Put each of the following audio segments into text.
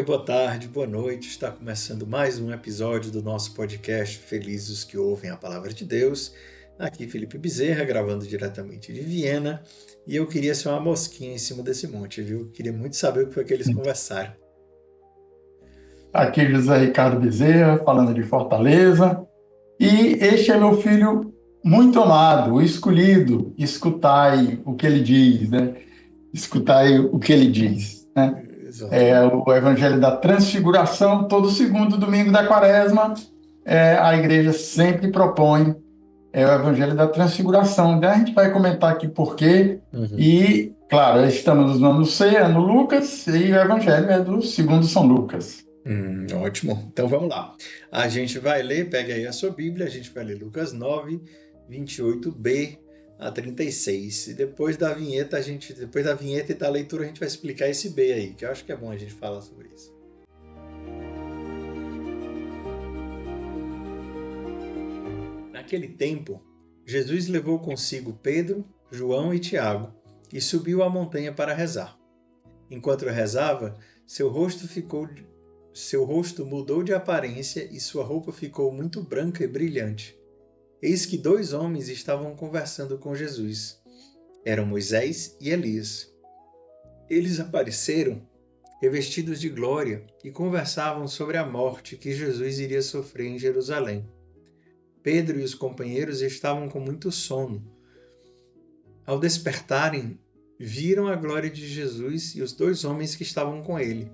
dia, boa tarde, boa noite. Está começando mais um episódio do nosso podcast Felizes os que ouvem a Palavra de Deus. Aqui Felipe Bezerra, gravando diretamente de Viena. E eu queria ser uma mosquinha em cima desse monte, viu? Queria muito saber o que foi que eles conversaram. Aqui José Ricardo Bezerra, falando de Fortaleza. E este é meu filho muito amado, o escolhido. Escutai o que ele diz, né? Escutai o que ele diz, né? É Exatamente. o Evangelho da Transfiguração, todo segundo domingo da Quaresma, a igreja sempre propõe o Evangelho da Transfiguração. Daí a gente vai comentar aqui por quê. Uhum. E, claro, estamos no ano C, ano Lucas, e o Evangelho é do segundo São Lucas. Ótimo. Então vamos lá. A gente vai ler, pega aí a sua Bíblia, a gente vai ler Lucas 9, 28b a 36. E depois da vinheta, e da leitura, a gente vai explicar esse B aí, que eu acho que é bom a gente falar sobre isso. Naquele tempo, Jesus levou consigo Pedro, João e Tiago e subiu à montanha para rezar. Enquanto rezava, seu rosto mudou de aparência e sua roupa ficou muito branca e brilhante. Eis que dois homens estavam conversando com Jesus. Eram Moisés e Elias. Eles apareceram, revestidos de glória, e conversavam sobre a morte que Jesus iria sofrer em Jerusalém. Pedro e os companheiros estavam com muito sono. Ao despertarem, viram a glória de Jesus e os dois homens que estavam com ele.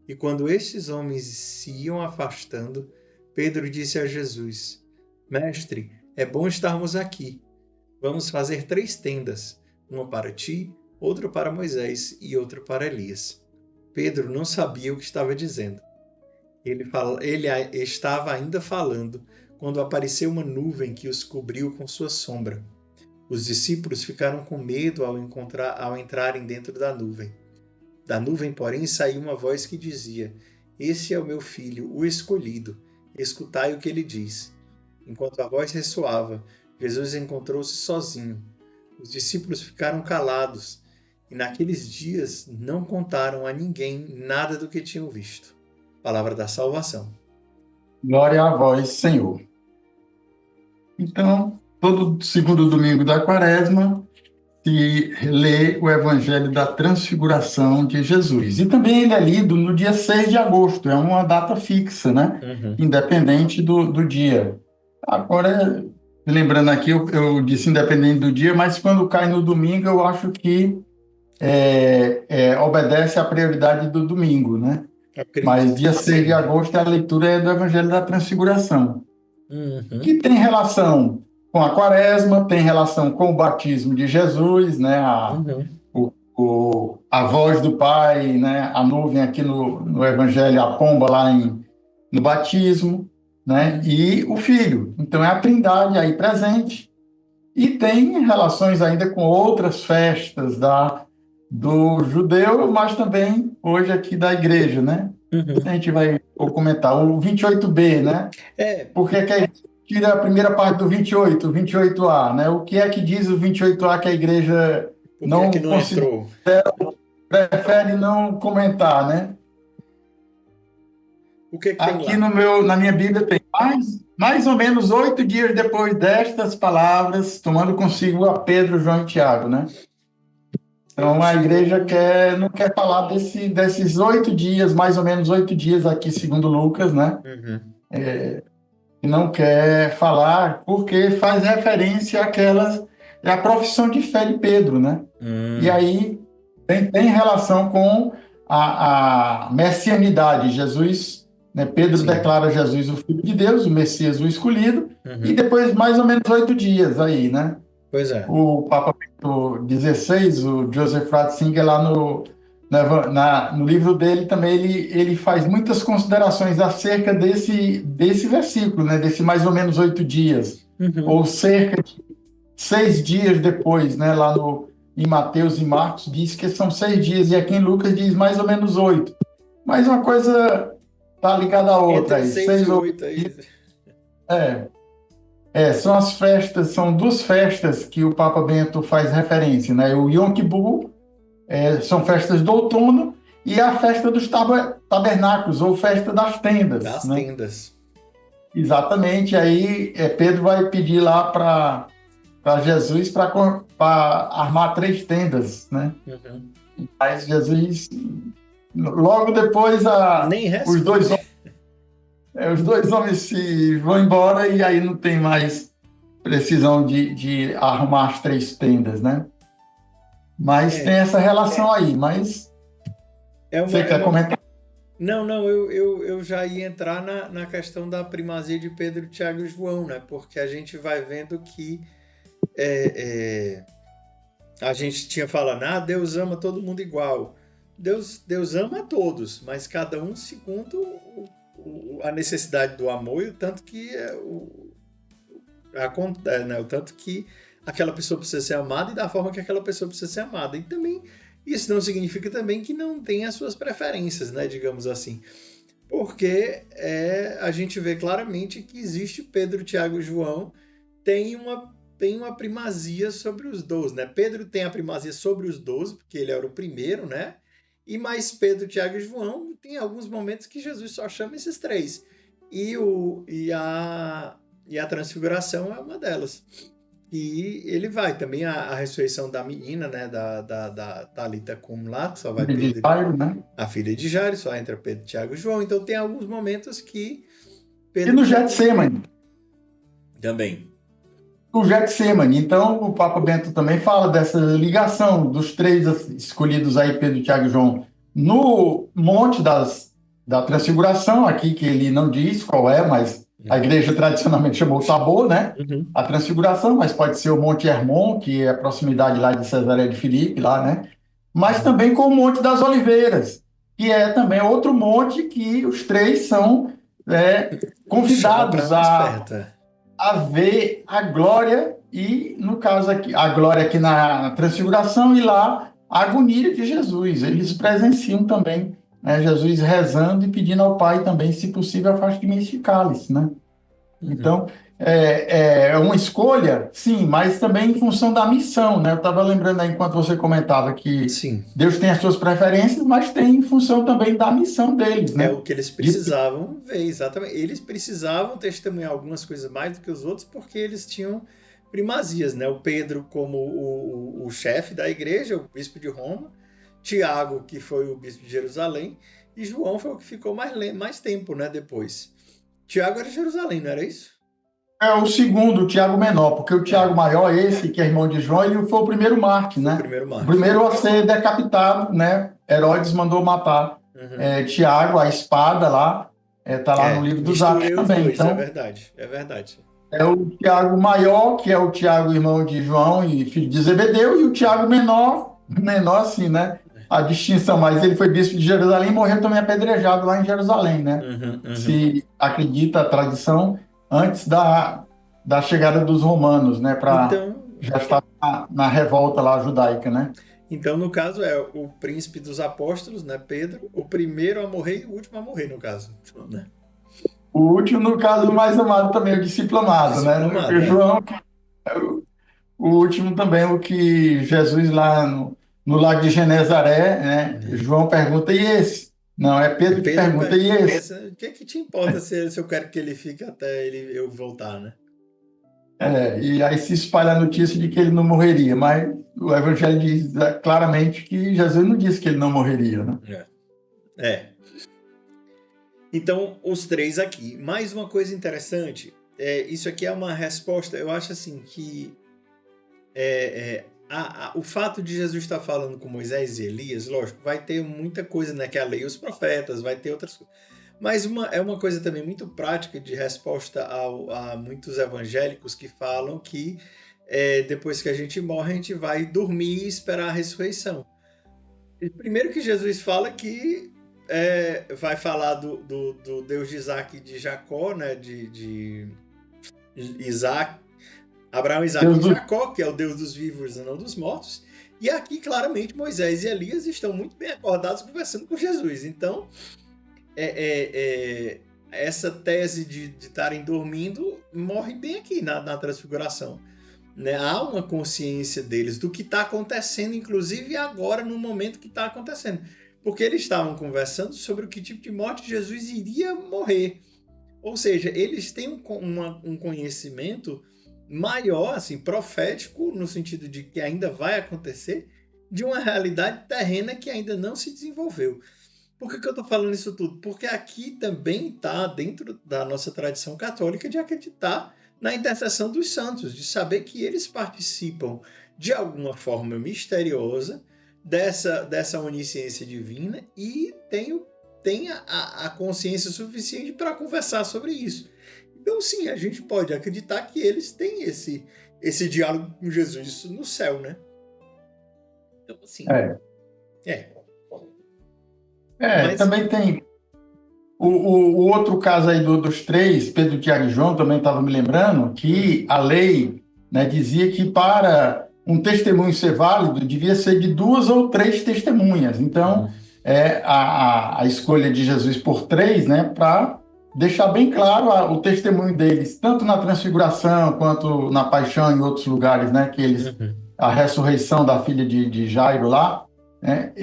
E quando estes homens se iam afastando, Pedro disse a Jesus: Mestre, é bom estarmos aqui. Vamos fazer 3 tendas, uma para ti, outra para Moisés e outra para Elias. Pedro não sabia o que estava dizendo. Ele estava ainda falando quando apareceu uma nuvem que os cobriu com sua sombra. Os discípulos ficaram com medo ao entrarem dentro da nuvem. Da nuvem, porém, saiu uma voz que dizia: Esse é o meu filho, o escolhido. Escutai o que ele diz. Enquanto a voz ressoava, Jesus encontrou-se sozinho. Os discípulos ficaram calados e naqueles dias não contaram a ninguém nada do que tinham visto. Palavra da salvação. Glória a vós, Senhor. Então, todo segundo domingo da Quaresma se lê o Evangelho da Transfiguração de Jesus. E também ele é lido no dia 6 de agosto, é uma data fixa, né? Independente do dia. Agora, lembrando aqui, eu disse independente do dia, mas quando cai no domingo, eu acho que obedece à prioridade do domingo, né? Mas dia 6 de agosto a leitura é do Evangelho da Transfiguração, que tem relação com a Quaresma, tem relação com o batismo de Jesus, né? A voz do Pai, né? A nuvem aqui no Evangelho, a pomba lá no batismo, né? E o Filho. Então é a Trindade aí presente. E tem relações ainda com outras festas do judeu, mas também hoje aqui da igreja, né? A gente vai comentar o 28b, né? Porque tira a primeira parte do 28, o 28a, né? O que é que diz o 28a que a igreja não entrou? Prefere não comentar, né? O que tem aqui lá? Na minha Bíblia tem mais ou menos 8 dias depois destas palavras, tomando consigo a Pedro, João e Tiago, né? Então, a igreja não quer falar desses 8 dias, mais ou menos 8 dias aqui, segundo Lucas, né? E não quer falar porque faz referência à profissão de fé de Pedro, né? E aí tem relação com a messianidade. Jesus, né? Pedro declara Jesus o Filho de Deus, o Messias, o escolhido, e depois mais ou menos 8 dias aí, né? Pois é. O Papa Bento XVI, o Joseph Ratzinger, lá no livro dele também, ele faz muitas considerações acerca desse versículo, né? Desse mais ou menos 8 dias, ou cerca de 6 dias depois, né? Lá em Mateus e Marcos diz que são 6 dias, e aqui em Lucas diz mais ou menos 8. Mas uma coisa está ligada à outra. Entre 6 e 8 aí. São as festas, são 2 festas que o Papa Bento faz referência, né? O Yom Kippur são festas do outono e a festa dos tabernáculos, ou festa das tendas. Das né? tendas. Exatamente, aí Pedro vai pedir lá para Jesus para armar 3 tendas, né? Uhum. Mas Jesus, logo depois, Nem os dois, responde. os dois homens se vão embora e aí não tem mais precisão de arrumar as 3 tendas, né? Mas tem essa relação aí, mas você quer comentar? Não, eu já ia entrar na questão da primazia de Pedro, Tiago e João, né? Porque a gente vai vendo que a gente tinha falado, Deus ama todo mundo igual. Deus ama a todos, mas cada um segundo a necessidade do amor e o tanto que o tanto que aquela pessoa precisa ser amada e da forma que aquela pessoa precisa ser amada. E também isso não significa também que não tem as suas preferências, né, digamos assim. Porque a gente vê claramente que existe Pedro, Tiago e João tem uma primazia sobre os 12, né? Pedro tem a primazia sobre os 12, porque ele era o primeiro, né? E mais Pedro, Tiago e João tem alguns momentos que Jesus só chama esses 3. E a transfiguração é uma delas. E ele vai também a ressurreição da menina, né? Da Talita Cum lá, que só vai Pedro, Jairo, né? a filha de Jairo, só entra Pedro, Tiago e João. Então tem alguns momentos que Pedro E no Getsemane. também. O Getsemane. Então, o Papa Bento também fala dessa ligação dos 3 escolhidos aí, Pedro, Tiago e João, no Monte da Transfiguração, aqui que ele não diz qual é, mas a igreja tradicionalmente chamou o Tabor, né? Uhum. A Transfiguração, mas pode ser o Monte Hermon, que é a proximidade lá de Cesareia de Filipe, lá, né? Mas também com o Monte das Oliveiras, que é também outro monte que os 3 são convidados a ver a glória e, no caso aqui, a glória aqui na Transfiguração e lá a agonia de Jesus. Eles presenciam também, né, Jesus rezando e pedindo ao Pai também, se possível, afaste de mim este cálice, né? Então, é uma escolha, sim, mas também em função da missão, né? Eu estava lembrando aí, enquanto você comentava que Sim. Deus tem as suas preferências, mas tem em função também da missão deles, né? É o que eles precisavam ver, exatamente. Eles precisavam testemunhar algumas coisas mais do que os outros porque eles tinham primazias, né? O Pedro como o chefe da igreja, o bispo de Roma, Tiago, que foi o bispo de Jerusalém, e João foi o que ficou mais tempo, né, depois. Tiago era de Jerusalém, não era isso? É o segundo, o Tiago menor, porque o Tiago maior, esse que é irmão de João, ele foi o primeiro mártir, né? O primeiro a ser decapitado, né? Herodes mandou matar Tiago, a espada lá, tá lá no livro dos Atos também. Dois, então, é verdade. É o Tiago maior, que é o Tiago, irmão de João e filho de Zebedeu, e o Tiago menor assim, né? A distinção, mas ele foi bispo de Jerusalém e morreu também apedrejado lá em Jerusalém, né? Se acredita a tradição, antes da chegada dos romanos, né? Já estar na revolta lá judaica, né? Então, no caso, é o príncipe dos apóstolos, né, Pedro, o primeiro a morrer e o último a morrer, no caso, né? O último, no caso, o mais amado também, o discípulo amado, né? O João, o último também, o que Jesus lá no lago de Genezaré, né? João pergunta, e esse? Não, é Pedro que pergunta, e esse? O que é que te importa se eu quero que ele fique até eu voltar, né? E aí se espalha a notícia de que ele não morreria, mas o Evangelho diz claramente que Jesus não disse que ele não morreria, né? Então, os 3 aqui. Mais uma coisa interessante, isso aqui é uma resposta, eu acho assim, que o fato de Jesus estar falando com Moisés e Elias, lógico, vai ter muita coisa, né, que é a lei e os profetas, vai ter outras coisas. Mas é uma coisa também muito prática de resposta a muitos evangélicos que falam que depois que a gente morre, a gente vai dormir e esperar a ressurreição. E primeiro que Jesus fala que vai falar do Deus de Isaac e de Jacó, né, de Isaac, Abraão, Isaac e Jacó, que é o Deus dos vivos e não dos mortos. E aqui, claramente, Moisés e Elias estão muito bem acordados conversando com Jesus. Então, essa tese de estarem dormindo morre bem aqui na Transfiguração. Né? Há uma consciência deles do que está acontecendo, inclusive agora, no momento que está acontecendo. porque eles estavam conversando sobre o que tipo de morte Jesus iria morrer. Ou seja, eles têm um conhecimento maior, assim, profético, no sentido de que ainda vai acontecer, de uma realidade terrena que ainda não se desenvolveu. Por que eu estou falando isso tudo? Porque aqui também está dentro da nossa tradição católica de acreditar na intercessão dos santos, de saber que eles participam de alguma forma misteriosa dessa onisciência divina e tem a consciência suficiente para conversar sobre isso. Então, sim, a gente pode acreditar que eles têm esse diálogo com Jesus no céu, né? Então, assim. Mas... também tem o outro caso aí dos três, Pedro, Tiago e João, também estava me lembrando que a lei, né, dizia que para um testemunho ser válido, devia ser de 2 ou 3 testemunhas. Então, a escolha de Jesus por 3, né, para deixar bem claro o testemunho deles, tanto na transfiguração quanto na paixão em outros lugares, né, que eles, a ressurreição da filha de Jairo lá, né,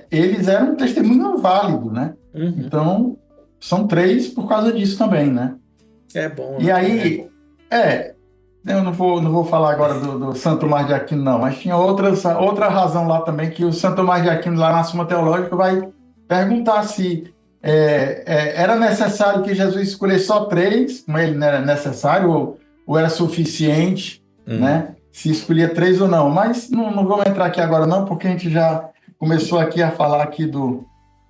eles eram um testemunho válido, né? Então, são 3 por causa disso também, né? É bom. E aí, eu não vou falar agora do Santo Tomás de Aquino, não, mas tinha outra razão lá também, que o Santo Tomás de Aquino, lá na Suma Teológica, vai perguntar se era necessário que Jesus escolhesse só 3, como ele não era necessário, ou era suficiente, né? Se escolhia 3 ou não. Mas não vamos entrar aqui agora, não, porque a gente já começou aqui a falar aqui do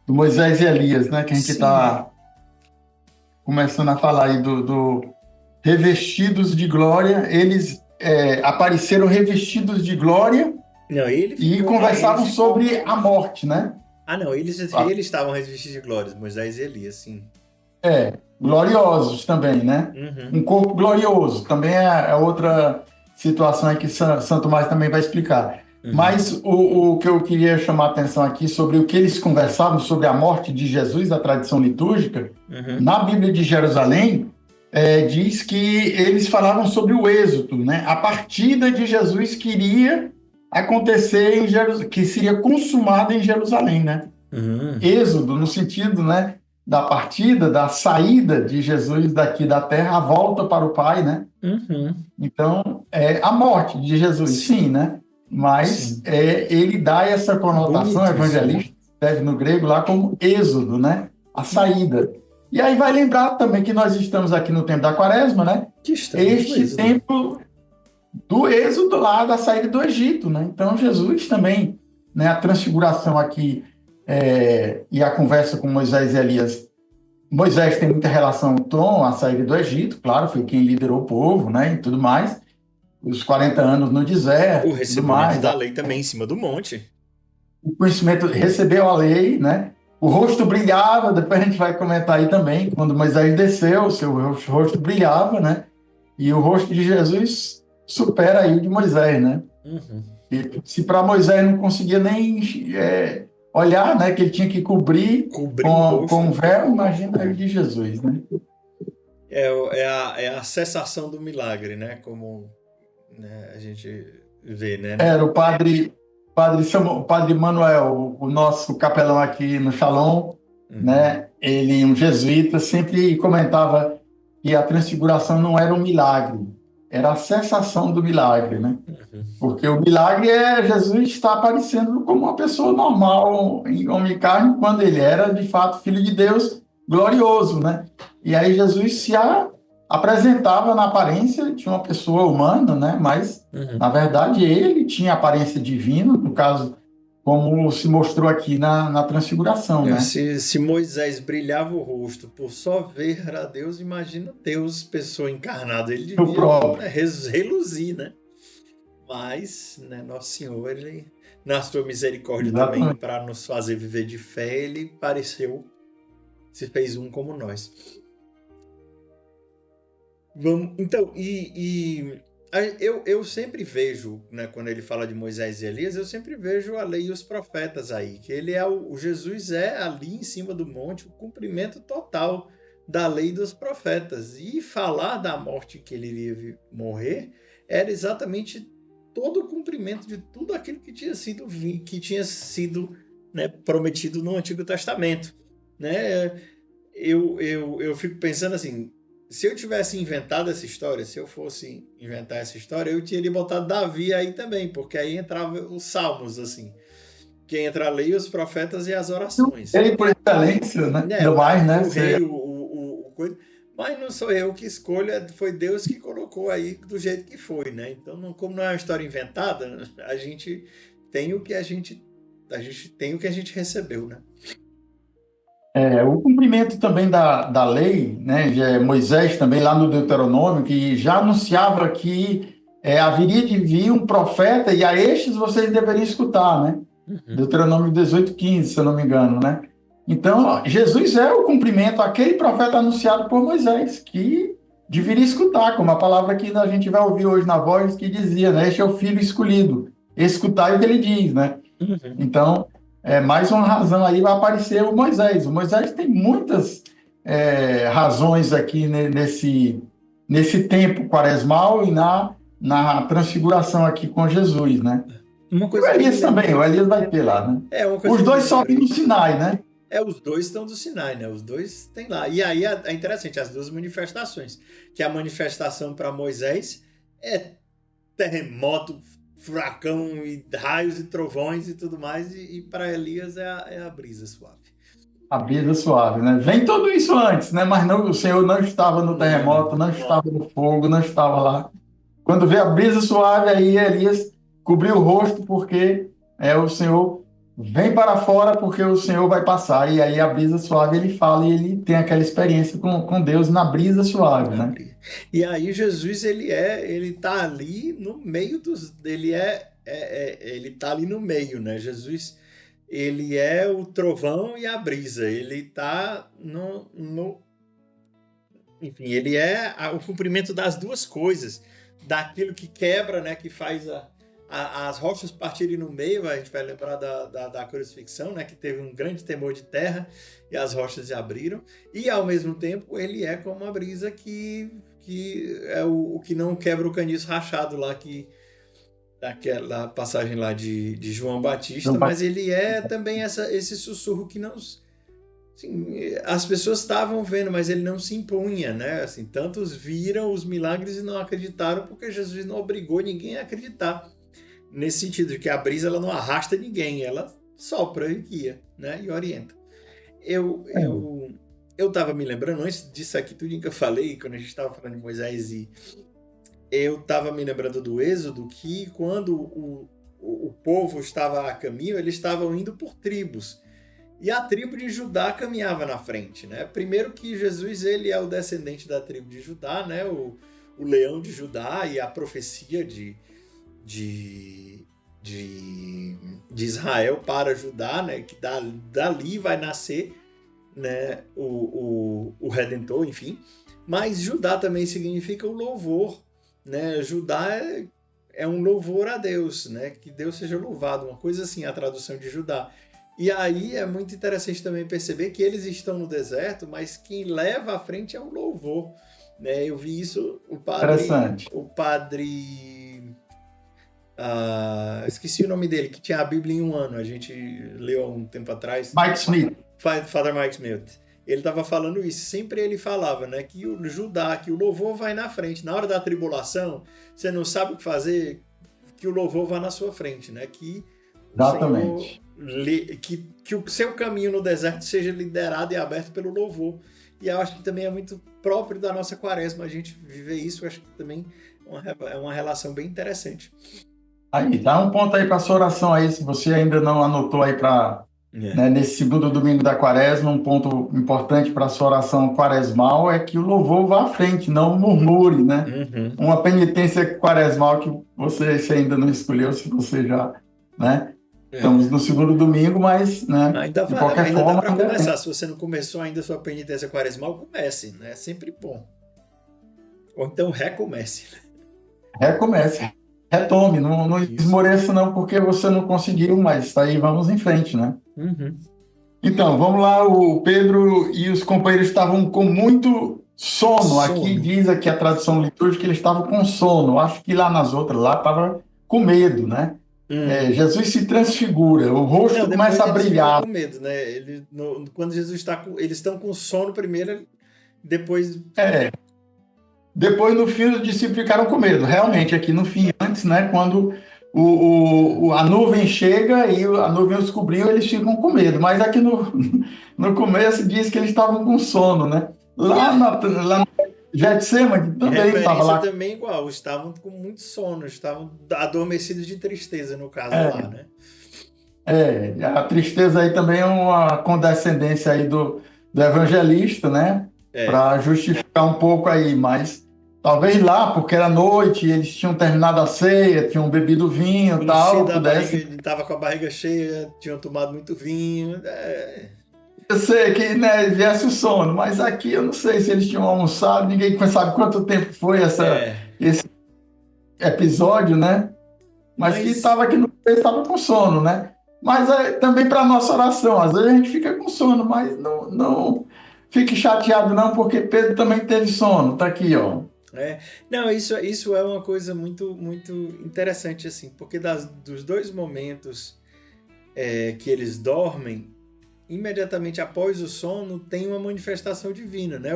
Moisés e Elias, né? Que a gente está começando a falar aí do revestidos de glória. Eles apareceram revestidos de glória e conversavam sobre a morte, né? Não, eles estavam revestidos de glória, Moisés e Elias, sim. Gloriosos também, né? Um corpo glorioso, também é outra situação aí que Santo Tomás também vai explicar. Mas o que eu queria chamar a atenção aqui sobre o que eles conversavam sobre a morte de Jesus, da tradição litúrgica, na Bíblia de Jerusalém, diz que eles falavam sobre o êxodo, né? A partida de Jesus que iria acontecer em Jerusalém, que seria consumada em Jerusalém, né? Êxodo no sentido, né, da partida, da saída de Jesus daqui da terra, a volta para o Pai, né? Então, a morte de Jesus, sim, né? Mas ele dá essa conotação evangelista, escreve no grego lá como êxodo, né? A saída. E aí vai lembrar também que nós estamos aqui no tempo da Quaresma, né? Este tempo do êxodo lá, da saída do Egito, né? Então Jesus também, né? A transfiguração aqui e a conversa com Moisés e Elias. Moisés tem muita relação com a saída do Egito, claro, foi quem liderou o povo, né? E tudo mais. Os 40 anos no deserto, o recebimento da lei também em cima do monte. O conhecimento, recebeu a lei, né? O rosto brilhava, depois a gente vai comentar aí também, quando Moisés desceu, o seu rosto brilhava, né? E o rosto de Jesus supera aí o de Moisés, né? E se para Moisés não conseguia nem olhar, né? Que ele tinha que cobrir com um véu, imagina aí o de Jesus, né? É a cessação do milagre, né? Como... né, a gente vê, né? Era o padre Manuel, o nosso capelão aqui no Shalom, né? Ele, um jesuíta, sempre comentava que a transfiguração não era um milagre, era a cessação do milagre, né? Porque o milagre Jesus estar aparecendo como uma pessoa normal, em homem e carne, quando ele era, de fato, filho de Deus, glorioso, né? E aí Jesus se apresentava na aparência de uma pessoa humana, né? Mas, na verdade, ele tinha aparência divina, no caso, como se mostrou aqui na transfiguração, né? Se Moisés brilhava o rosto por só ver a Deus, imagina Deus, pessoa encarnada, ele devia reluzir, né? Mas, né, Nosso Senhor, ele, na sua misericórdia também, para nos fazer viver de fé, ele se fez um como nós. Então, eu sempre vejo, né, quando ele fala de Moisés e Elias, eu sempre vejo a lei e os profetas aí, que ele o Jesus ali em cima do monte o cumprimento total da lei e dos profetas. E falar da morte que ele iria morrer era exatamente todo o cumprimento de tudo aquilo que tinha sido né, prometido no Antigo Testamento, né? Eu fico pensando assim, se eu tivesse inventado essa história, se eu fosse inventar essa história, eu teria botado Davi aí também, porque aí entrava os salmos, assim, que entra a lei, os profetas e as orações. Ele por excelência, né? É, Do mais, né? o rei, o coisa. Mas não sou eu que escolho, foi Deus que colocou aí do jeito que foi, né? Então, como não é uma história inventada, a gente tem o que a gente tem o que a gente recebeu, né? O cumprimento também da lei, né? Moisés também lá no Deuteronômio, que já anunciava que haveria de vir um profeta e a estes vocês deveriam escutar, né? Deuteronômio 18:15, se eu não me engano, né? Então, Jesus é o cumprimento àquele profeta anunciado por Moisés, que deveria escutar, como a palavra que a gente vai ouvir hoje na voz, que dizia, né? Este é o filho escolhido, escutai o que ele diz, né? Então, mais uma razão aí vai aparecer o Moisés. O Moisés tem muitas razões aqui nesse tempo quaresmal e na transfiguração aqui com Jesus, né? Uma coisa o Elias também, o Elias vai ter lá, né? Os dois sobem no Sinai, né? Os dois estão do Sinai, né? Os dois tem lá. E aí é interessante, as duas manifestações. Que a manifestação para Moisés é terremoto, furacão, e raios e trovões e tudo mais. E para Elias é a brisa suave. A brisa suave, né? Vem tudo isso antes, né? Mas não, o Senhor não estava no terremoto, não estava no fogo, não estava lá. Quando vê a brisa suave, aí Elias cobriu o rosto, porque o Senhor vem para fora, porque o Senhor vai passar. E aí a brisa suave, ele fala e ele tem aquela experiência com Deus na brisa suave, né? E aí Jesus, ele tá ali no meio ele tá ali no meio, né? Jesus, ele é o trovão e a brisa. Ele tá enfim, ele é o cumprimento das duas coisas, daquilo que quebra, né, que faz as rochas partirem no meio. A gente vai lembrar da crucifixão, né, que teve um grande temor de terra e as rochas se abriram, e ao mesmo tempo ele é como uma brisa que é o que não quebra o caniço rachado lá, daquela passagem lá de João Batista, mas ele é também esse sussurro que não... Assim, as pessoas estavam vendo, mas ele não se impunha, né? Assim, tantos viram os milagres e não acreditaram, porque Jesus não obrigou ninguém a acreditar. Nesse sentido de que a brisa, ela não arrasta ninguém, ela sopra e guia, né? E orienta. Eu estava me lembrando, antes disso aqui, tudo que eu falei, quando a gente estava falando de Moisés, eu estava me lembrando do Êxodo, que quando o povo estava a caminho, eles estavam indo por tribos. E a tribo de Judá caminhava na frente, né? Primeiro que Jesus, ele é o descendente da tribo de Judá, né? O leão de Judá, e a profecia de Israel para Judá, né? Que dali vai nascer, né? O Redentor, enfim. Mas Judá também significa o louvor, né? Judá é um louvor a Deus, né? Que Deus seja louvado, uma coisa assim, a tradução de Judá. E aí é muito interessante também perceber que eles estão no deserto, mas quem leva à frente é o louvor, né? Eu vi isso, o padre esqueci o nome dele, que tinha a Bíblia em um ano, a gente leu há um tempo atrás. Mike Smith. Father Mike Smith. Ele estava falando isso, sempre ele falava, né, que o Judá, que o louvor vai na frente. Na hora da tribulação, você não sabe o que fazer, que o louvor vá na sua frente, né? Que exatamente. Que o seu caminho no deserto seja liderado e aberto pelo louvor. E eu acho que também é muito próprio da nossa quaresma a gente viver isso. Eu acho que também é uma relação bem interessante. Aí, dá um ponto aí para a sua oração aí, se você ainda não anotou aí né, nesse segundo domingo da quaresma, um ponto importante para a sua oração quaresmal é que o louvor vá à frente, não murmure, né? Uma penitência quaresmal que você ainda não escolheu, se você já, né? Estamos no segundo domingo, mas, né, de qualquer forma... Dá para começar. Se você não começou ainda a sua penitência quaresmal, comece, né? É sempre bom. Ou então recomece. Recomece. Retome, não esmoreça não, porque você não conseguiu, mas aí vamos em frente, né? Então, vamos lá, o Pedro e os companheiros estavam com muito sono. Aqui diz a tradução litúrgica que eles estavam com sono. Acho que lá nas outras, lá estava com medo, né? Jesus se transfigura, o Não, rosto depois começa a eles ficam brilhar. com medo, né? Quando Jesus está eles estão com sono primeiro, depois. É, depois, no fim, os discípulos ficaram com medo. Realmente, aqui no fim, antes, né, quando a nuvem chega e a nuvem os cobriu, eles ficam com medo. Mas aqui no começo diz que eles estavam com sono, né? E a Lá no Getsemane também estava referência lá. também igual, estavam com muito sono, estavam adormecidos de tristeza, no caso lá, É, né? a tristeza aí também é uma condescendência aí do evangelista, né? É. Para justificar um pouco aí, mas talvez lá, porque era noite, eles tinham terminado a ceia, tinham bebido vinho e tal, Enchido a barriga, pudesse ele tava com a barriga cheia, tinham tomado muito vinho. ser que, né, viesse o sono, mas aqui eu não sei se eles tinham almoçado, ninguém sabe quanto tempo foi É. esse episódio, né? Mas que Mas estava aqui no estava com sono, né? Mas também para nossa oração, às vezes a gente fica com sono, mas não fique chateado não, porque Pedro também teve sono, tá aqui, ó. não, isso é uma coisa muito interessante, assim, porque dos dois momentos que eles dormem, imediatamente após o sono, tem uma manifestação divina, né?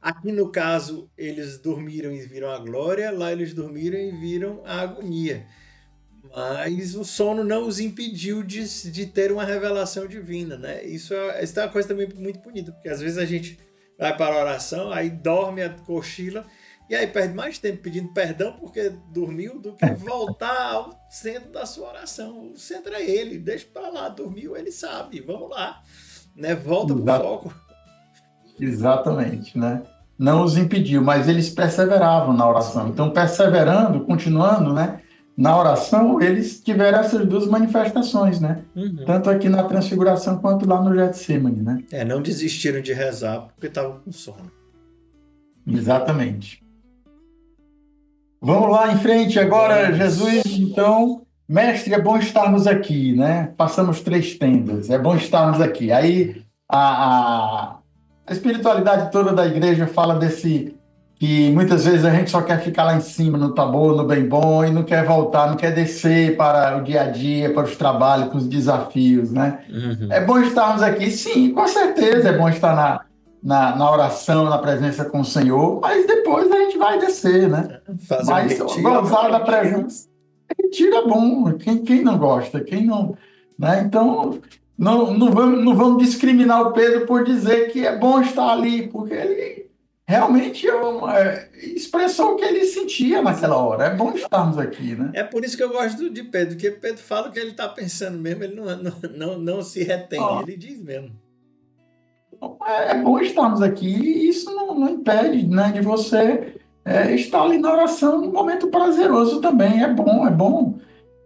Aqui no caso, eles dormiram e viram a glória, lá eles dormiram e viram a agonia. Mas o sono não os impediu de ter uma revelação divina, né? Isso é uma coisa também muito bonita, porque às vezes a gente vai para a oração, aí dorme, cochila, e aí perde mais tempo pedindo perdão porque dormiu do que voltar ao centro da sua oração. O centro é ele, deixa para lá, dormiu, ele sabe, vamos lá, né? Volta pro Exa- foco. Exatamente, né? Não os impediu, mas eles perseveravam na oração. Sim. Então, perseverando, continuando, né? Na oração, eles tiveram essas duas manifestações, né? Uhum. Tanto aqui na Transfiguração quanto lá no Getsemane, né? Não desistiram de rezar porque estavam com sono. Exatamente. Vamos lá em frente agora, Jesus. Vamos. Então, mestre, é bom estarmos aqui, né? Passamos 3 tendas, é bom estarmos aqui. Aí a espiritualidade toda da igreja fala desse que muitas vezes a gente só quer ficar lá em cima, no Tabor, no bem bom, e não quer voltar, não quer descer para o dia a dia, para os trabalhos, para os desafios, né? É Uhum. bom estarmos aqui, sim, com certeza é bom estar na oração, na presença com o Senhor, mas depois a gente vai descer, né? Fazer um Mas retiro é gozar da bom. presença, retiro é bom, quem não gosta, quem não, né? Então, não vamos discriminar o Pedro por dizer que é bom estar ali, porque ele realmente expressou o que ele sentia naquela hora. É bom estarmos aqui, né? É por isso que eu gosto de Pedro, porque Pedro fala o que ele está pensando mesmo, ele não se retém, Ó, ele diz mesmo. é bom estarmos aqui e isso não impede, né, de você estar ali na oração num momento prazeroso também. É bom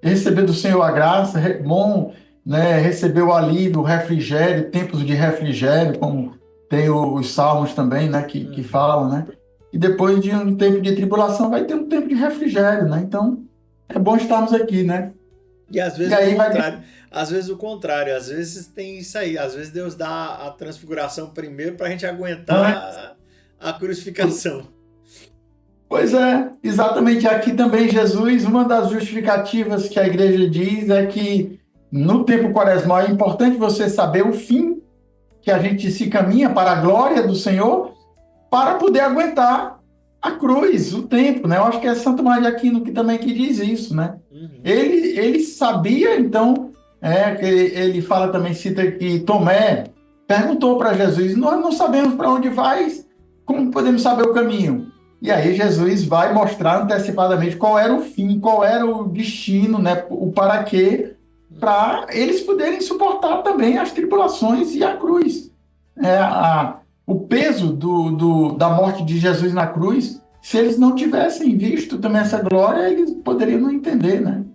receber do Senhor a graça, é bom, né, receber o alívio, o refrigério, tempos de refrigério, como tem os salmos também, né, que Uhum. falam, né? E depois de um tempo de tribulação vai ter um tempo de refrigério, né? Então, é bom estarmos aqui, né? E às E vezes o aí vai. contrário, às vezes tem isso aí, às vezes Deus dá a transfiguração primeiro para a gente aguentar a crucificação. Pois é, exatamente. Aqui também, Jesus, uma das justificativas que a igreja diz é que no tempo quaresmal é importante você saber o fim que a gente se caminha para a glória do Senhor para poder aguentar a cruz, o tempo, né? Eu acho que é Santo Maria de Aquino que diz isso, né? Uhum. Ele sabia, então, que ele fala também, cita que Tomé perguntou para Jesus, nós não sabemos para onde vais, como podemos saber o caminho? E aí Jesus vai mostrar antecipadamente qual era o fim, qual era o destino, né? O para quê, para eles poderem suportar também as tribulações e a cruz. O peso da morte de Jesus na cruz, se eles não tivessem visto também essa glória, eles poderiam não entender, né?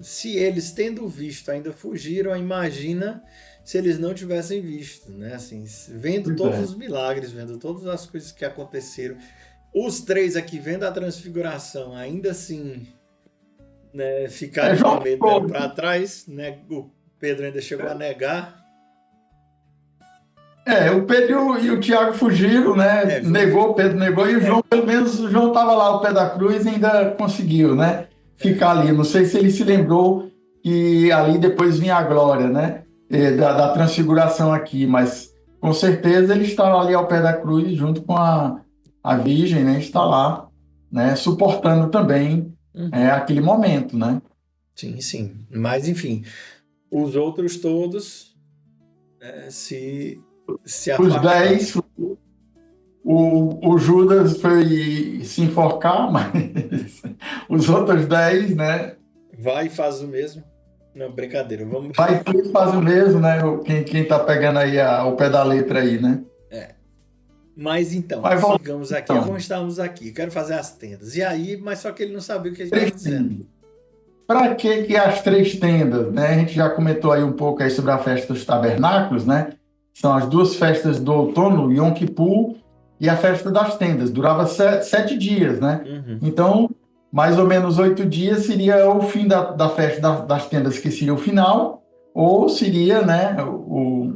Se eles tendo visto ainda fugiram, imagina se eles não tivessem visto, né? Assim, vendo Pois todos é. os milagres, vendo todas as coisas que aconteceram, os três aqui vendo a transfiguração, ainda assim, né, ficaram com João medo, deram ficou. para trás, né? O Pedro ainda chegou a negar. O Pedro e o Tiago fugiram, né? Viu? Pedro negou, e o João, pelo menos, o João estava lá ao pé da cruz e ainda conseguiu, né? ficar ali. Não sei se ele se lembrou que ali depois vinha a glória, né? Da transfiguração aqui, mas com certeza ele estava ali ao pé da cruz junto com a Virgem, né? Está lá, né? Suportando também aquele momento, né? Sim, sim. Mas, enfim, os outros todos se Os afastaram. 10, o Judas foi se enforcar, mas os outros 10, né? Vai e faz o mesmo. Não, brincadeira. Vamos. Vai tudo faz o mesmo, né? Quem tá pegando aí o pé da letra aí, né? Mas então, Mas sigamos aqui. Como estamos aqui? Quero fazer as tendas. E aí, mas só que ele não sabia o que a gente estava dizendo. Para que as 3 tendas, né? A gente já comentou aí um pouco aí sobre a festa dos tabernáculos, né? São as 2 festas do outono, Yom Kippur e a festa das tendas. Durava 7 dias, né? Então, mais ou menos 8 dias seria o fim da festa das tendas, que seria o final, ou seria, né, o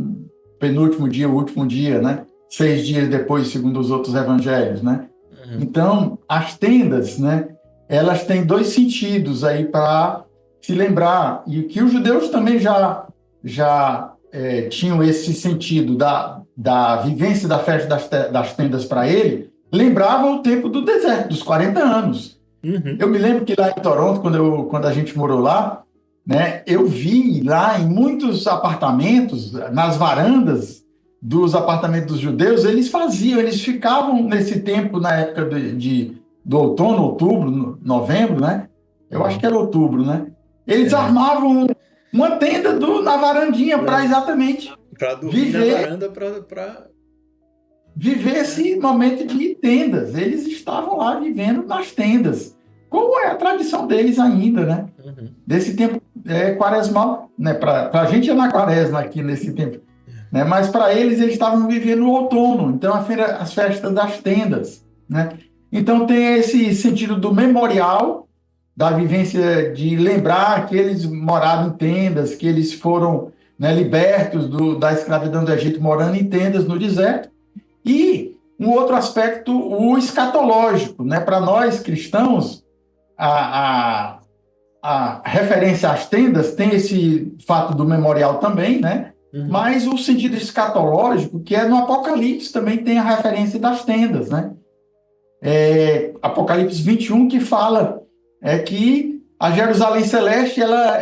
penúltimo dia, o último dia, né? 6 dias depois, segundo os outros evangelhos, né? Então, as tendas, né? Elas têm 2 sentidos aí para se lembrar, e que os judeus também já tinham esse sentido da vivência da festa das tendas para ele, lembrava o tempo do deserto, dos 40 anos. Eu me lembro que lá em Toronto, quando a gente morou lá, né, eu vi lá em muitos apartamentos, nas varandas dos apartamentos dos judeus, eles ficavam nesse tempo, na época do outono, outubro, novembro, né? Eu acho que era outubro, né? Eles armavam uma tenda na varandinha para exatamente para dormir na varanda, para viver esse momento de tendas. Eles estavam lá vivendo nas tendas, como é a tradição deles ainda, né? Desse tempo quaresmal, né? Para a gente é na quaresma aqui nesse tempo, né? Mas para eles estavam vivendo o outono, então as festas das tendas, né? Então tem esse sentido do memorial, da vivência de lembrar que eles moravam em tendas, que eles foram, né, libertos da escravidão do Egito, morando em tendas no deserto. E um outro aspecto, o escatológico, né? Para nós cristãos, a referência às tendas tem esse fato do memorial também, né? Mas o sentido escatológico, que é no Apocalipse, também tem a referência das tendas, né? Apocalipse 21, que fala que a Jerusalém Celeste ela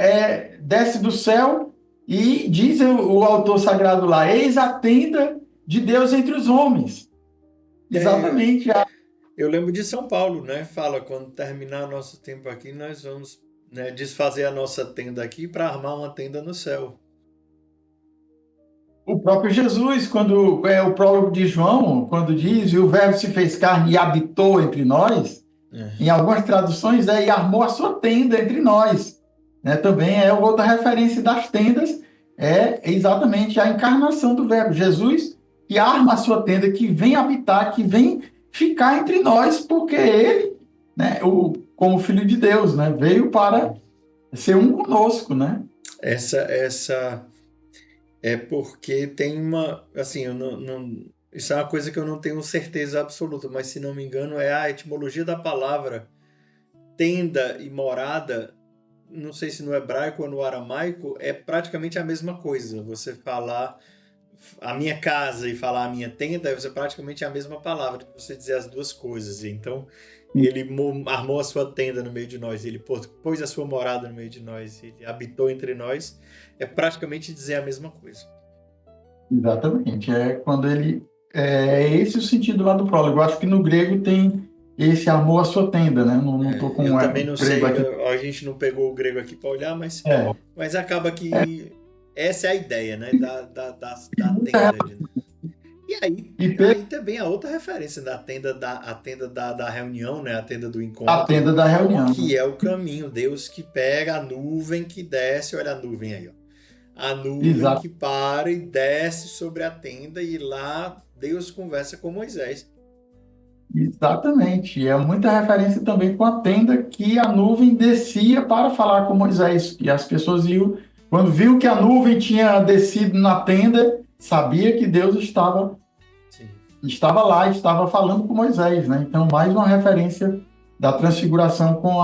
desce do céu e diz o autor sagrado lá, eis a tenda de Deus entre os homens. Exatamente. Eu lembro de São Paulo, né? Fala, quando terminar nosso tempo aqui, nós vamos, né, desfazer a nossa tenda aqui para armar uma tenda no céu. O próprio Jesus, quando o prólogo de João, quando diz, e o verbo se fez carne e habitou entre nós, em algumas traduções e armou a sua tenda entre nós. Né? Também é outra referência das tendas, é exatamente a encarnação do verbo. Jesus que arma a sua tenda, que vem habitar, que vem ficar entre nós, porque ele, né, como Filho de Deus, né, veio para ser um conosco, né? Essa é porque tem uma, assim, isso é uma coisa que eu não tenho certeza absoluta, mas se não me engano é a etimologia da palavra tenda e morada, não sei se no hebraico ou no aramaico, é praticamente a mesma coisa. Você falar a minha casa e falar a minha tenda, é praticamente a mesma palavra, você dizer as duas coisas. Então, ele armou a sua tenda no meio de nós, ele pôs a sua morada no meio de nós, ele habitou entre nós, é praticamente dizer a mesma coisa. Exatamente, quando ele... esse o sentido lá do prólogo. Eu acho que no grego tem esse armou a sua tenda, né? Não tô com eu também não sei, aqui. A gente não pegou o grego aqui para olhar, mas acaba que essa é a ideia, né? Da tenda. E aí também a outra referência da tenda da reunião, né? A tenda do encontro. A tenda da reunião. Que é o caminho. Deus que pega a nuvem que desce, olha a nuvem aí, ó. A nuvem que para e desce sobre a tenda e lá Deus conversa com Moisés. Exatamente. É muita referência também com a tenda que a nuvem descia para falar com Moisés. E as pessoas quando viu que a nuvem tinha descido na tenda, sabia que Deus estava lá, estava falando com Moisés, né? Então, mais uma referência da transfiguração com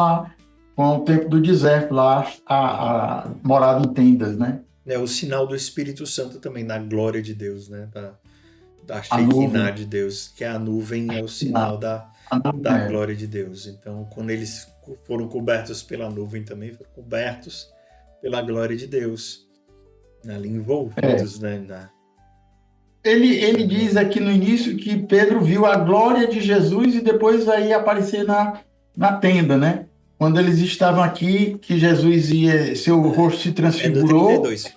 com o tempo do deserto lá, a morada em tendas, né? É o sinal do Espírito Santo também, da glória de Deus, né? Da A nuvem, Shekinah de Deus, que a nuvem é o sinal a nuvem, da glória de Deus. Então, quando eles foram cobertos pela nuvem também, foram cobertos pela glória de Deus, ali é. envolvidos, né? Ele diz aqui no início que Pedro viu a glória de Jesus e depois vai aparecer na tenda, né? Quando eles estavam aqui, que Jesus ia, seu rosto se É no transfigurou, 32.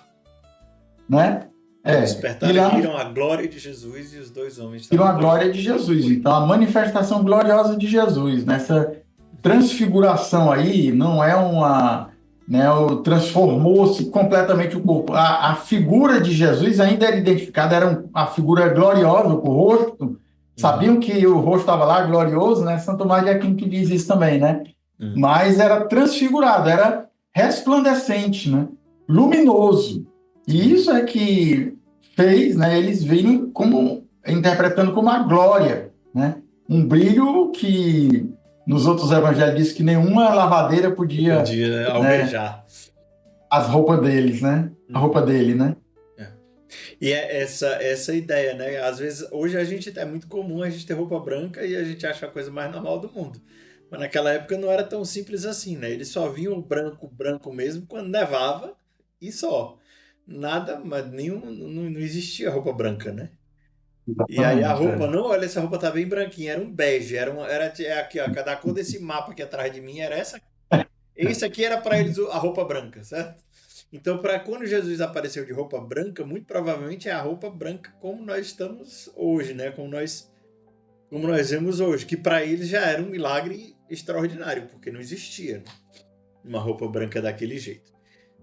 né? E Despertaram e lá viram a glória de Jesus e os dois homens viram estavam a com ele. glória de Jesus. Então, a manifestação gloriosa de Jesus, nessa transfiguração aí, não é uma, né, transformou-se completamente o corpo. A figura de Jesus ainda era identificada, era a figura gloriosa, o rosto. Uhum, Sabiam que o rosto estava lá glorioso, né? Santo Tomás de Aquino que diz isso também, né? uhum. Mas era transfigurado, era resplandecente, né? Luminoso. E isso é que fez, né, eles virem como interpretando como a glória, né? Um brilho que nos outros evangelhos diz que nenhuma lavadeira podia, Podia né, alvejar. as roupas deles, né? A roupa Uhum. dele, né? É. E é essa ideia, né? Às vezes, hoje é muito comum a gente ter roupa branca e a gente acha a coisa mais normal do mundo. Mas naquela época não era tão simples assim, né? Eles só viam o branco, branco mesmo quando nevava e só. Nada, mas não existia roupa branca, né? E aí a Exatamente. roupa, não, olha, essa roupa tá bem branquinha, era um bege, era aqui, ó, cada cor desse mapa aqui atrás de mim era essa. Esse aqui era para eles a roupa branca, certo? Então, para quando Jesus apareceu de roupa branca, muito provavelmente é a roupa branca como nós estamos hoje, né? Como nós vemos hoje, que para eles já era um milagre extraordinário, porque não existia, né, uma roupa branca daquele jeito.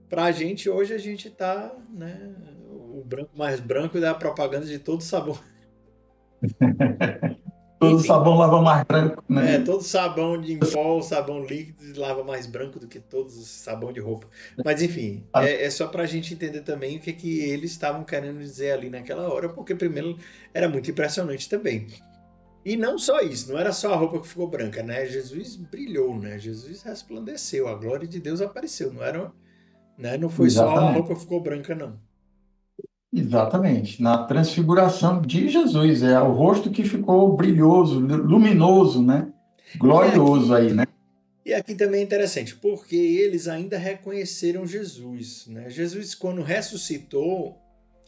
Para a gente hoje a gente tá, né, o branco mais branco da propaganda de todo sabão. Todo Enfim, sabão lava mais branco, né? todo sabão de em pó, sabão líquido lava mais branco do que todos os sabão de roupa. Mas enfim, é só para a gente entender também o que eles estavam querendo dizer ali naquela hora, porque primeiro era muito impressionante também. E não só isso, não era só a roupa que ficou branca, né? Jesus brilhou, né? Jesus resplandeceu, a glória de Deus apareceu, não era, né? Não foi só a Exatamente. roupa que ficou branca, não. Exatamente. Na transfiguração de Jesus, é o rosto que ficou brilhoso, luminoso, né? E Glorioso aqui aí, né? E aqui também é interessante, porque eles ainda reconheceram Jesus, né? Jesus, quando ressuscitou,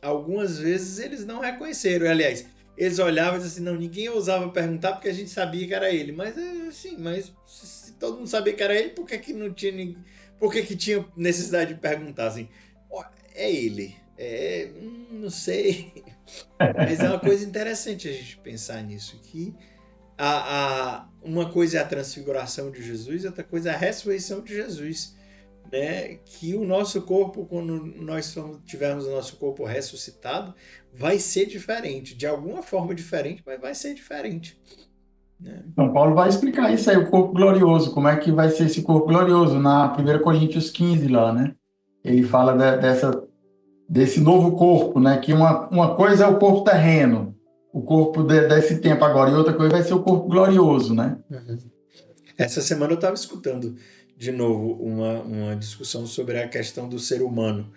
algumas vezes eles não reconheceram. Aliás, eles olhavam e diziam assim, não, ninguém ousava perguntar porque a gente sabia que era ele. Mas, assim, mas se todo mundo sabia que era ele, por que que não tinha ninguém... Por que que tinha necessidade de perguntar assim? "Ó, é ele? Não sei." Mas é uma coisa interessante a gente pensar nisso, que uma coisa é a transfiguração de Jesus, outra coisa é a ressurreição de Jesus, né? Que o nosso corpo, quando nós tivermos o nosso corpo ressuscitado, vai ser diferente, de alguma forma diferente, mas vai ser diferente, né? São Paulo vai explicar isso aí, o corpo glorioso, como é que vai ser esse corpo glorioso, na 1 Coríntios 15 lá, né? Ele fala desse novo corpo, né? Que uma coisa é o corpo terreno, o corpo desse tempo agora, e outra coisa vai ser o corpo glorioso, né? Uhum. Essa semana eu estava escutando de novo uma discussão sobre a questão do ser humano,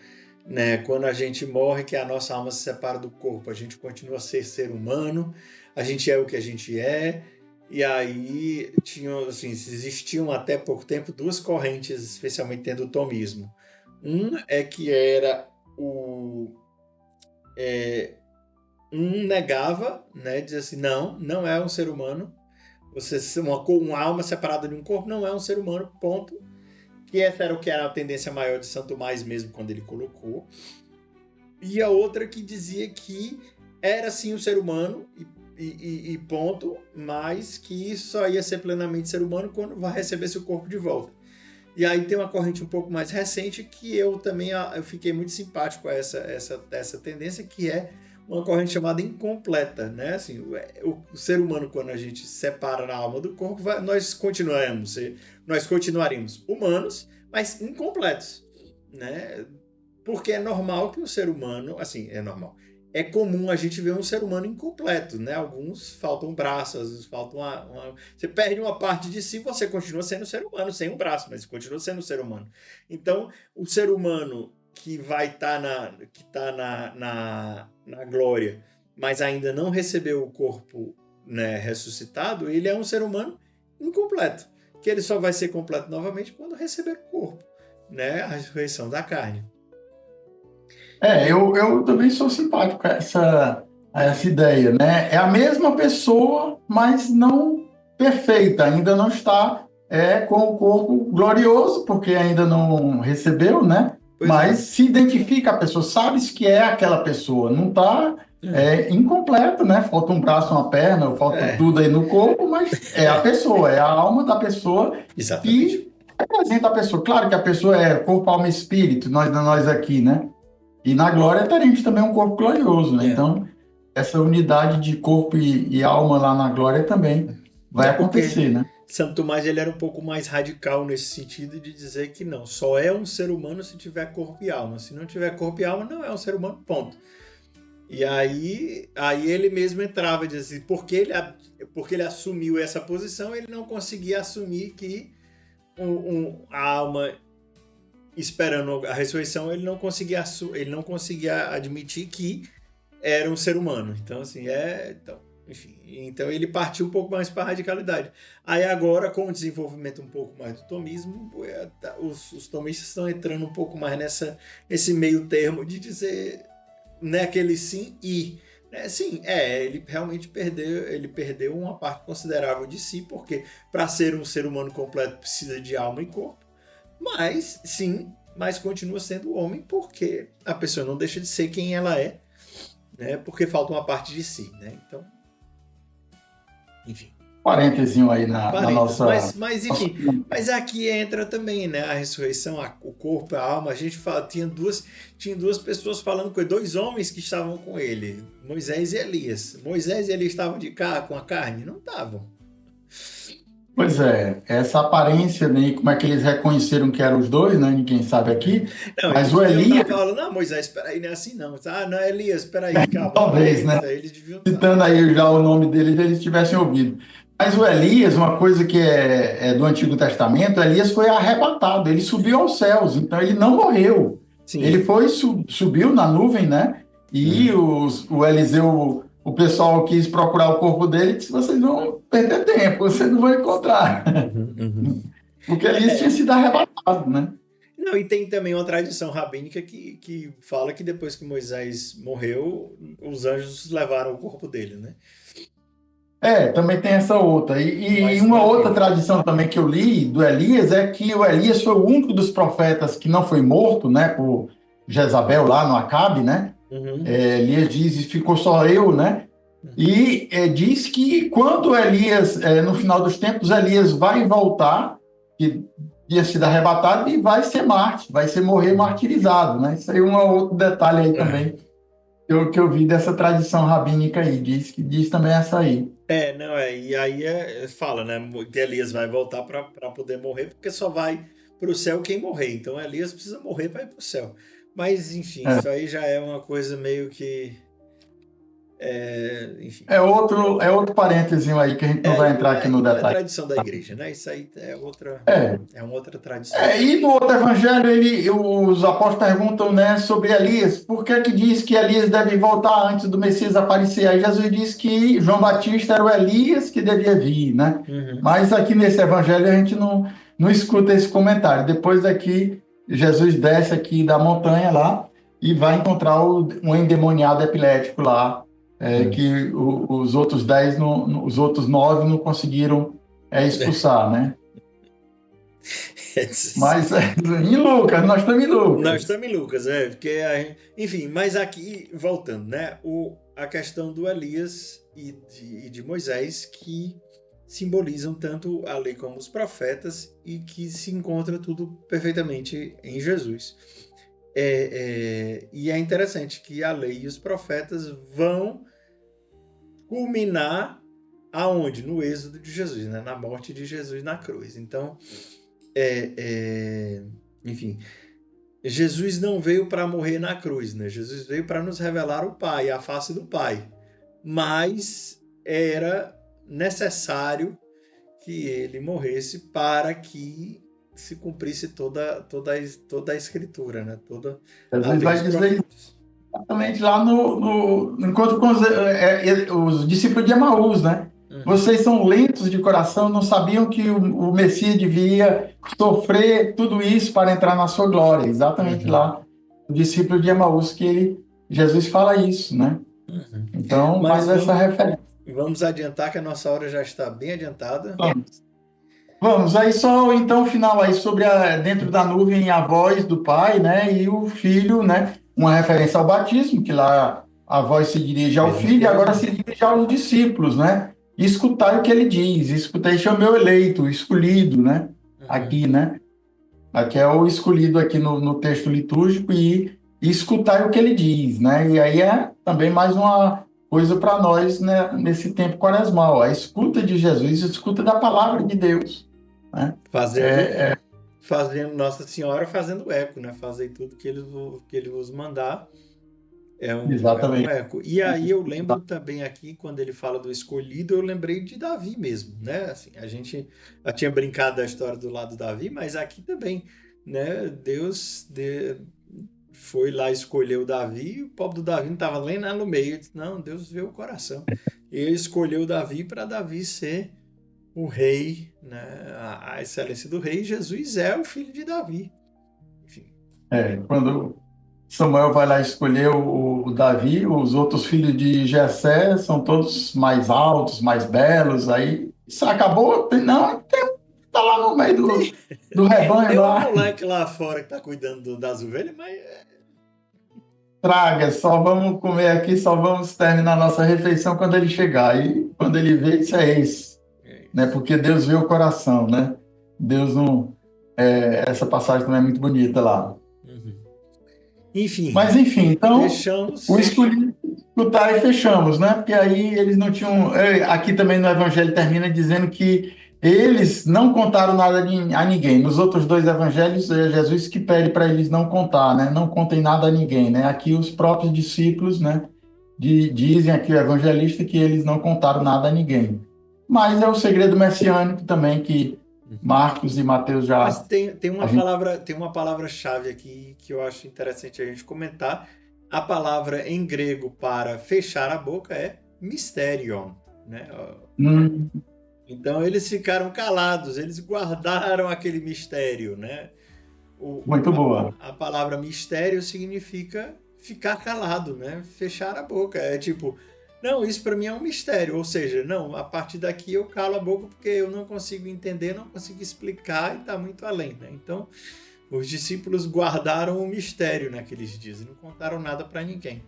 né? Quando a gente morre, que a nossa alma se separa do corpo, a gente continua a ser humano, a gente é o que a gente é. E aí tinham, assim, existiam até pouco tempo duas correntes, especialmente dentro do tomismo. Um é que era um negava, né? Dizia assim, não é um ser humano. Uma alma separada de um corpo não é um ser humano, ponto. Que essa era o que era a tendência maior de Santo Tomás mesmo quando ele colocou. E a outra que dizia que era sim um ser humano e ponto, mas que só ia ser plenamente ser humano quando vai receber seu corpo de volta. E aí tem uma corrente um pouco mais recente que eu também eu fiquei muito simpático a essa tendência, que é uma corrente chamada incompleta, né? Assim, o ser humano, quando a gente separa a alma do corpo, nós continuaremos humanos, mas incompletos, né? Porque é normal que o ser humano, assim, é normal. é comum a gente ver um ser humano incompleto, né? Alguns faltam braços, às vezes faltam Você perde uma parte de si, você continua sendo ser humano, sem um braço, mas continua sendo ser humano. Então, o ser humano que vai estar na glória, mas ainda não recebeu o corpo, né, ressuscitado, ele é um ser humano incompleto, que ele só vai ser completo novamente quando receber o corpo, né? A ressurreição da carne. Eu também sou simpático a essa ideia, né? É a mesma pessoa, mas não perfeita, ainda não está com o corpo glorioso, porque ainda não recebeu, né? Pois Mas é. se identifica a pessoa, sabes que é aquela pessoa, não está incompleto, né? Falta um braço, uma perna, falta É, tudo aí no corpo, mas é a pessoa, é a alma da pessoa exatamente. que representa a pessoa. Claro que a pessoa é corpo, alma e espírito, nós aqui, né? E na glória teremos também um corpo glorioso, né? É. Então, essa unidade de corpo e alma lá na glória também vai É porque acontecer, né? Santo Tomás ele era um pouco mais radical nesse sentido de dizer que não, só é um ser humano se tiver corpo e alma. Se não tiver corpo e alma, não é um ser humano, ponto. E aí ele mesmo entrava e dizia assim, porque ele assumiu essa posição, ele não conseguia assumir que a alma esperando a ressurreição, ele não conseguia admitir que era um ser humano. Então, assim, enfim, então ele partiu um pouco mais para a radicalidade. Aí agora, com o desenvolvimento um pouco mais do tomismo, os tomistas estão entrando um pouco mais nesse meio termo de dizer, né, aquele sim e. Né, sim, ele realmente perdeu uma parte considerável de si, porque para ser um ser humano completo precisa de alma e corpo. Mas continua sendo homem porque a pessoa não deixa de ser quem ela é, né? Porque falta uma parte de si, né? Então, enfim. Parentezinho aí na nossa... Mas enfim, mas aqui entra também, né? A ressurreição, o corpo, a alma. A gente fala, tinha duas pessoas falando com ele, dois homens que estavam com ele, Moisés e Elias. Moisés e Elias estavam de cá com a carne? Não estavam. Pois é, essa aparência, né, como é que eles reconheceram que eram os dois, né? Ninguém sabe aqui. Não, Mas eles o deviam Elias, estar falando, não, Moisés, espera aí, não é assim não. Não, Elias, espera aí, calma, não é talvez, né? isso. Aí eles deviam estar. Citando aí já o nome deles, eles tivessem ouvido. Mas o Elias, uma coisa que é do Antigo Testamento, Elias foi arrebatado, ele subiu aos céus, então ele não morreu. Sim. Ele foi, subiu na nuvem, né? E o Eliseu, o pessoal quis procurar o corpo dele e disse: vocês vão perder tempo, vocês não vão encontrar. Porque Elias tinha sido arrebatado, né? Não, e tem também uma tradição rabínica que fala que depois que Moisés morreu, os anjos levaram o corpo dele, né? Também tem essa outra. E Mas uma outra ok. tradição também que eu li do Elias é que o Elias foi o único dos profetas que não foi morto, né, por Jezabel lá no Acabe, né? Elias diz, ficou só eu, né? E diz que quando Elias, no final dos tempos, Elias vai voltar, que tinha sido arrebatado, e vai ser mártir, vai ser morrer martirizado, né? Isso aí é um outro detalhe aí também que eu vi dessa tradição rabínica aí, diz também essa aí. Não, e aí fala, né? Que Elias vai voltar para poder morrer, porque só vai para o céu quem morrer. Então Elias precisa morrer para ir para o céu. Mas, enfim, É. isso aí já é uma coisa meio que. Enfim. É outro parênteses aí que a gente não vai entrar aqui E no não é detalhe. tradição da igreja, né? Isso aí É, é uma outra tradição. e no outro evangelho, os apóstolos perguntam, né, sobre Elias, por que que diz que Elias deve voltar antes do Messias aparecer? Aí Jesus diz que João Batista era o Elias que devia vir, né? Mas aqui nesse evangelho a gente não escuta esse comentário. Depois daqui, Jesus desce aqui da montanha lá e vai encontrar um endemoniado epilético lá, que os outros 10, os outros 9 não conseguiram expulsar, né? Mas em Lucas, nós estamos em Nós Lucas. estamos em Lucas, porque enfim, mas aqui, voltando, né? A questão do Elias e de Moisés, que simbolizam tanto a lei como os profetas e que se encontra tudo perfeitamente em Jesus. E é interessante que a lei e os profetas vão culminar aonde? No êxodo de Jesus, né? Na morte de Jesus na cruz. Então, enfim, Jesus não veio para morrer na cruz, né? Jesus veio para nos revelar o Pai, a face do Pai. Mas era necessário que ele morresse para que se cumprisse toda a escritura, né? Toda a Jesus lei vai dos dizer profetas. exatamente lá no encontro com os discípulos de Emaús, né? Uhum, Vocês são lentos de coração, não sabiam que o Messias devia sofrer tudo isso para entrar na sua glória. Exatamente uhum, lá, o discípulo de Emaús, Jesus fala isso, né? uhum. Então, Mas mais essa referência. vamos adiantar que a nossa hora já está bem adiantada. Vamos, aí só então o final aí sobre dentro da nuvem a voz do Pai, né, e o Filho, né, uma referência ao batismo, que lá a voz se dirige ao Mesma Filho e agora coisa. se dirige aos discípulos, né, e escutar o que ele diz, escutar, este é o meu eleito, o escolhido, né, Uhum. aqui, né, aqui é o escolhido aqui no texto litúrgico e escutar o que ele diz, né, e aí é também mais uma coisa para nós, né, nesse tempo quaresmal, a escuta de Jesus, a escuta da palavra de Deus, né? Fazendo, É, fazendo Nossa Senhora fazendo eco, né? Fazer tudo que ele vos mandar é um exatamente. eco. E aí eu lembro também aqui, quando ele fala do escolhido, eu lembrei de Davi mesmo, né? Assim, a gente já tinha brincado da história do lado do Davi, mas aqui também, né? Foi lá escolher o Davi, e o pobre do Davi não estava nem lá no meio. Ele disse, não, Deus vê o coração. E ele escolheu o Davi para Davi ser o rei, né? A excelência do rei. Jesus é o filho de Davi. Enfim. Quando Samuel vai lá escolher o Davi, os outros filhos de Jessé são todos mais altos, mais belos, aí isso acabou, não, tá lá no meio do rebanho Tem um lá, moleque lá fora que tá cuidando das ovelhas, mas traga, só vamos comer aqui, só vamos terminar nossa refeição quando ele chegar, e quando ele vê, isso é isso, é né, isso. porque Deus vê o coração, né, Deus não, essa passagem também é muito bonita lá. Uhum. Enfim, Mas, enfim, então, o fechamos. escolhido escutar e fechamos, né? Porque aí eles não tinham. Aqui também no Evangelho termina dizendo que eles não contaram nada a ninguém. Nos outros dois evangelhos, é Jesus que pede para eles não contar, né? Não contem nada a ninguém, né? Aqui os próprios discípulos, né? Dizem aqui o evangelista que eles não contaram nada a ninguém. Mas é o segredo messiânico também que Marcos e Mateus Mas já. A gente, tem uma palavra-chave aqui que eu acho interessante a gente comentar. A palavra em grego para fechar a boca é mysterion, né? hum, Então eles ficaram calados, eles guardaram aquele mistério, né? O, muito boa. a palavra mistério significa ficar calado, né? Fechar a boca. É tipo, não, isso para mim é um mistério. Ou seja, não, a partir daqui eu calo a boca porque eu não consigo entender, não consigo explicar e está muito além, né? Então, os discípulos guardaram o mistério naqueles dias e não contaram nada para ninguém.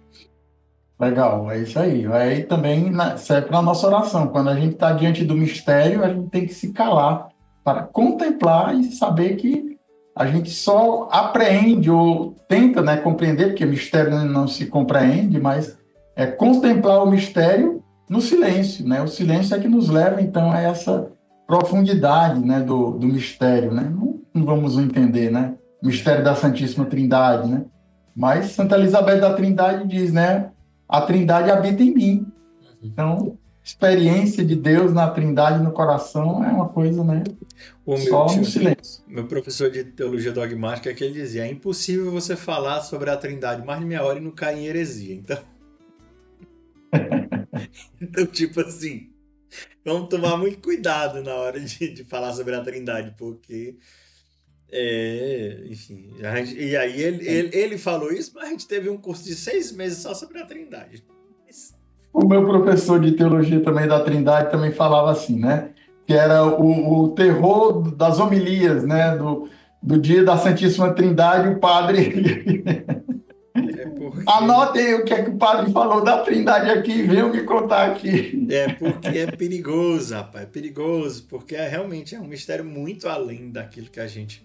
Legal, é isso aí. Aí também serve para a nossa oração. Quando a gente está diante do mistério, a gente tem que se calar para contemplar e saber que a gente só apreende ou tenta, né, compreender, porque mistério não se compreende, mas é contemplar o mistério no silêncio, né? O silêncio é que nos leva, então, a essa profundidade, né, do mistério, né? Não vamos entender, né? O mistério da Santíssima Trindade, né? Mas Santa Elizabeth da Trindade diz, né? A Trindade habita em mim. Então, experiência de Deus na Trindade no coração é uma coisa, né? O meu Só no tio, silêncio. meu professor de teologia dogmática, é que ele dizia: é impossível você falar sobre a Trindade mais de meia hora e não cair em heresia. Então, então tipo assim, vamos tomar muito cuidado na hora de falar sobre a Trindade, porque enfim, e aí ele falou isso, mas a gente teve um curso de 6 meses só sobre a Trindade. O meu professor de teologia também da Trindade também falava assim, né? Que era o terror das homilias, né? Do dia da Santíssima Trindade, o padre. É porque Anotem o que é que o padre falou da Trindade aqui, venham me contar aqui. é perigoso, rapaz, é perigoso, porque realmente é um mistério muito além daquilo que a gente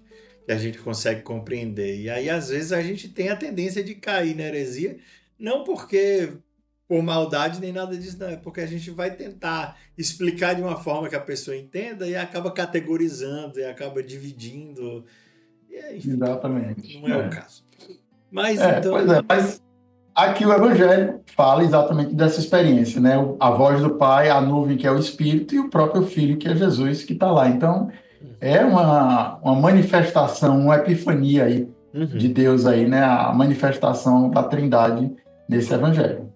consegue compreender. E aí às vezes a gente tem a tendência de cair na heresia, não porque por maldade nem nada disso, não, é porque a gente vai tentar explicar de uma forma que a pessoa entenda e acaba categorizando e acaba dividindo. E enfim, Exatamente. não é o caso. Mas Pois é, mas aqui o Evangelho fala exatamente dessa experiência, né? A voz do Pai, a nuvem que é o Espírito e o próprio Filho que é Jesus que está lá. Então, é uma manifestação, uma epifania aí de Deus aí, né? A manifestação da Trindade nesse Evangelho.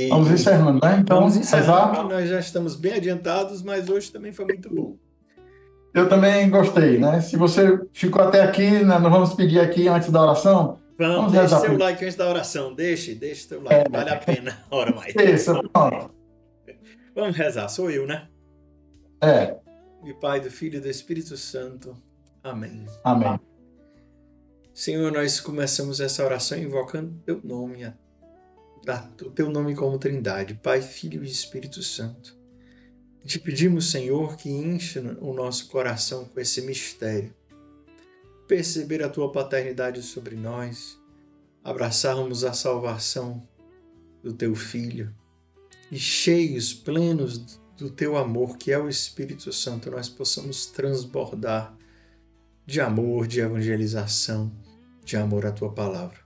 Vamos encerrando, né? Então, vamos encerrando, nós já estamos bem adiantados, mas hoje também foi muito bom. Eu também gostei, né? Se você ficou até aqui, né, nós vamos pedir aqui antes da oração. Vamos deixe seu like antes da oração. Deixe seu like, vale a pena. Ora mais. Isso, pronto. Vamos rezar, sou eu, né? Do Pai, do Filho e do Espírito Santo. Amém. Amém. Senhor, nós começamos essa oração invocando teu nome, o teu nome como Trindade, Pai, Filho e Espírito Santo. Te pedimos, Senhor, que enche o nosso coração com esse mistério. Perceber a tua paternidade sobre nós, abraçarmos a salvação do teu Filho e cheios, plenos do teu amor, que é o Espírito Santo, nós possamos transbordar de amor, de evangelização, de amor à tua palavra.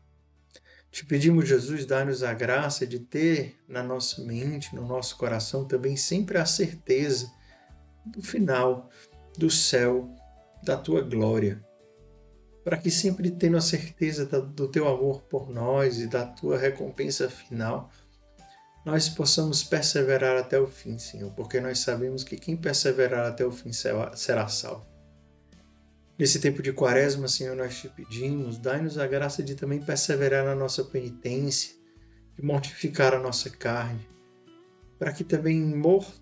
Te pedimos, Jesus, dá-nos a graça de ter na nossa mente, no nosso coração também sempre a certeza do final, do céu, da tua glória, para que sempre tendo a certeza do teu amor por nós e da tua recompensa final, nós possamos perseverar até o fim, Senhor, porque nós sabemos que quem perseverar até o fim será salvo. Nesse tempo de quaresma, Senhor, nós te pedimos, dai-nos a graça de também perseverar na nossa penitência, de mortificar a nossa carne, para que também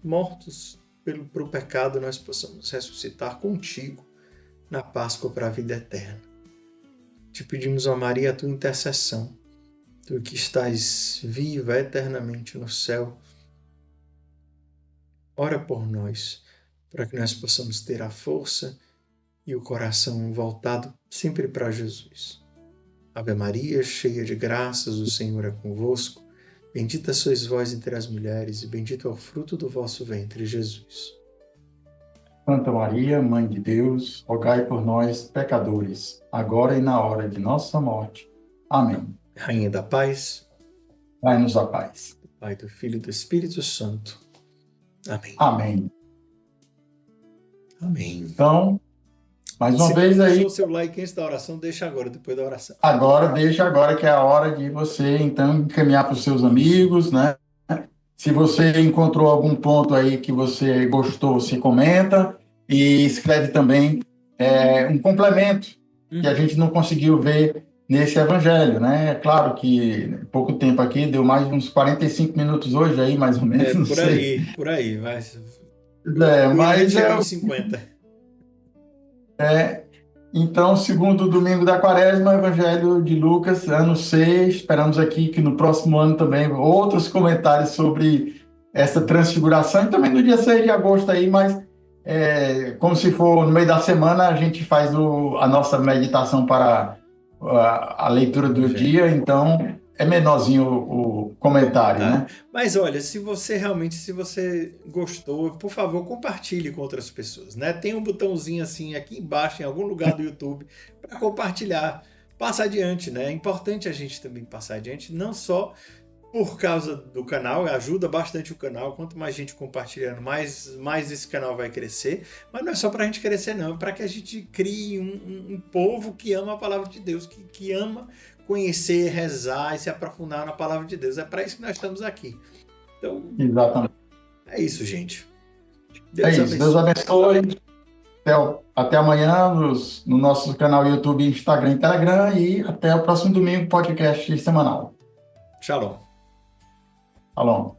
mortos pelo pecado nós possamos ressuscitar contigo na Páscoa para a vida eterna. Te pedimos, ó Maria, a tua intercessão, tu que estás viva eternamente no céu, ora por nós, para que nós possamos ter a força e o coração voltado sempre para Jesus. Ave Maria, cheia de graças, o Senhor é convosco. Bendita sois vós entre as mulheres, e bendito é o fruto do vosso ventre, Jesus. Santa Maria, Mãe de Deus, rogai por nós, pecadores, agora e na hora de nossa morte. Amém. Rainha da paz, dai-nos a paz. Do Pai, do Filho e do Espírito Santo. Amém. Amém. Amém. Então, mais uma vez aí. Se deixou o seu like antes da oração, deixa agora, depois da oração. Deixa agora que é a hora de você, então, encaminhar para os seus amigos, né? Se você encontrou algum ponto aí que você gostou, você comenta e escreve também um complemento que a gente não conseguiu ver nesse evangelho, né? É claro que pouco tempo aqui, deu mais de uns 45 minutos hoje aí, mais ou menos. Por aí. Mas é 50. Então, segundo domingo da quaresma, Evangelho de Lucas, ano 6. Esperamos aqui que no próximo ano também outros comentários sobre essa transfiguração. E também no dia 6 de agosto aí, mas como se for no meio da semana, a gente faz a nossa meditação para a leitura do dia. Então, é menorzinho o comentário, né? Mas olha, se você gostou, por favor, compartilhe com outras pessoas, né? Tem um botãozinho assim aqui embaixo, em algum lugar do YouTube, para compartilhar, passar adiante, né? É importante a gente também passar adiante, não só por causa do canal, ajuda bastante o canal, quanto mais gente compartilhando, mais esse canal vai crescer, mas não é só para a gente crescer não, é para que a gente crie um povo que ama a palavra de Deus, que ama conhecer, rezar e se aprofundar na palavra de Deus. É para isso que nós estamos aqui. Então, exatamente. É isso, gente. Deus abençoe. Até amanhã no nosso canal YouTube, Instagram e Telegram, e até o próximo domingo, podcast semanal. Shalom. Shalom.